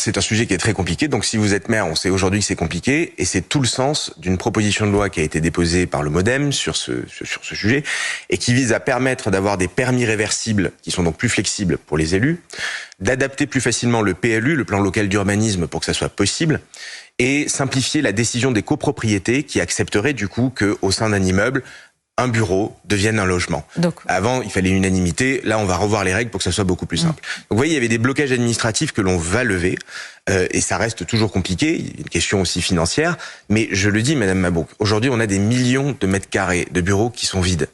C'est un sujet qui est très compliqué, donc si vous êtes maire, on sait aujourd'hui que c'est compliqué, et c'est tout le sens d'une proposition de loi qui a été déposée par le MoDem sur ce sujet, et qui vise à permettre d'avoir des permis réversibles, qui sont donc plus flexibles pour les élus, d'adapter plus facilement le PLU, le plan local d'urbanisme, pour que ça soit possible, et simplifier la décision des copropriétés qui accepteraient du coup qu'au sein d'un immeuble, un bureau devienne un logement. Donc, avant, il fallait une unanimité. Là, on va revoir les règles pour que ça soit beaucoup plus simple. Donc, vous voyez, il y avait des blocages administratifs que l'on va lever. Et ça reste toujours compliqué. Il y a une question aussi financière. Mais je le dis, Madame Mabrouk, aujourd'hui, on a des millions de mètres carrés de bureaux qui sont vides.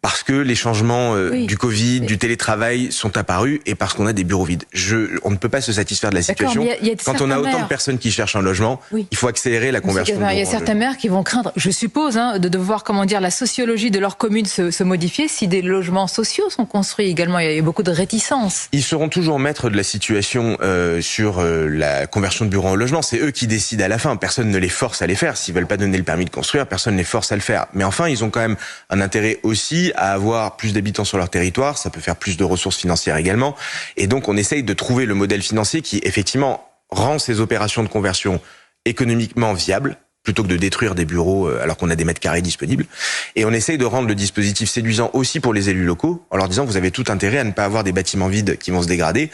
Parce que les changements du Covid, du télétravail sont apparus et parce qu'on a des bureaux vides. On ne peut pas se satisfaire de la situation. Quand on a autant de personnes qui cherchent un logement, il faut accélérer la conversion. Il y a certains maires qui vont craindre, je suppose, de devoir, comment dire, la sociologie de leur commune se modifier si des logements sociaux sont construits également. Il y a beaucoup de réticences. Ils seront toujours maîtres de la situation sur la conversion de bureaux en logement. C'est eux qui décident à la fin. Personne ne les force à les faire. S'ils veulent pas donner le permis de construire, personne ne les force à le faire. Mais enfin, ils ont quand même un intérêt aussi à avoir plus d'habitants sur leur territoire, ça peut faire plus de ressources financières également, et donc on essaye de trouver le modèle financier qui effectivement rend ces opérations de conversion économiquement viables, plutôt que de détruire des bureaux alors qu'on a des mètres carrés disponibles, et on essaye de rendre le dispositif séduisant aussi pour les élus locaux, en leur disant vous avez tout intérêt à ne pas avoir des bâtiments vides qui vont se dégrader,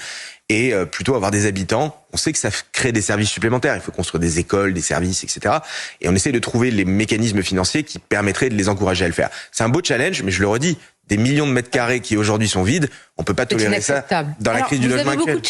et plutôt avoir des habitants. On sait que ça crée des services supplémentaires, il faut construire des écoles, des services, etc. Et on essaie de trouver les mécanismes financiers qui permettraient de les encourager à le faire. C'est un beau challenge, mais je le redis, des millions de mètres carrés qui aujourd'hui sont vides, on peut pas tolérer ça dans la crise du logement actuel.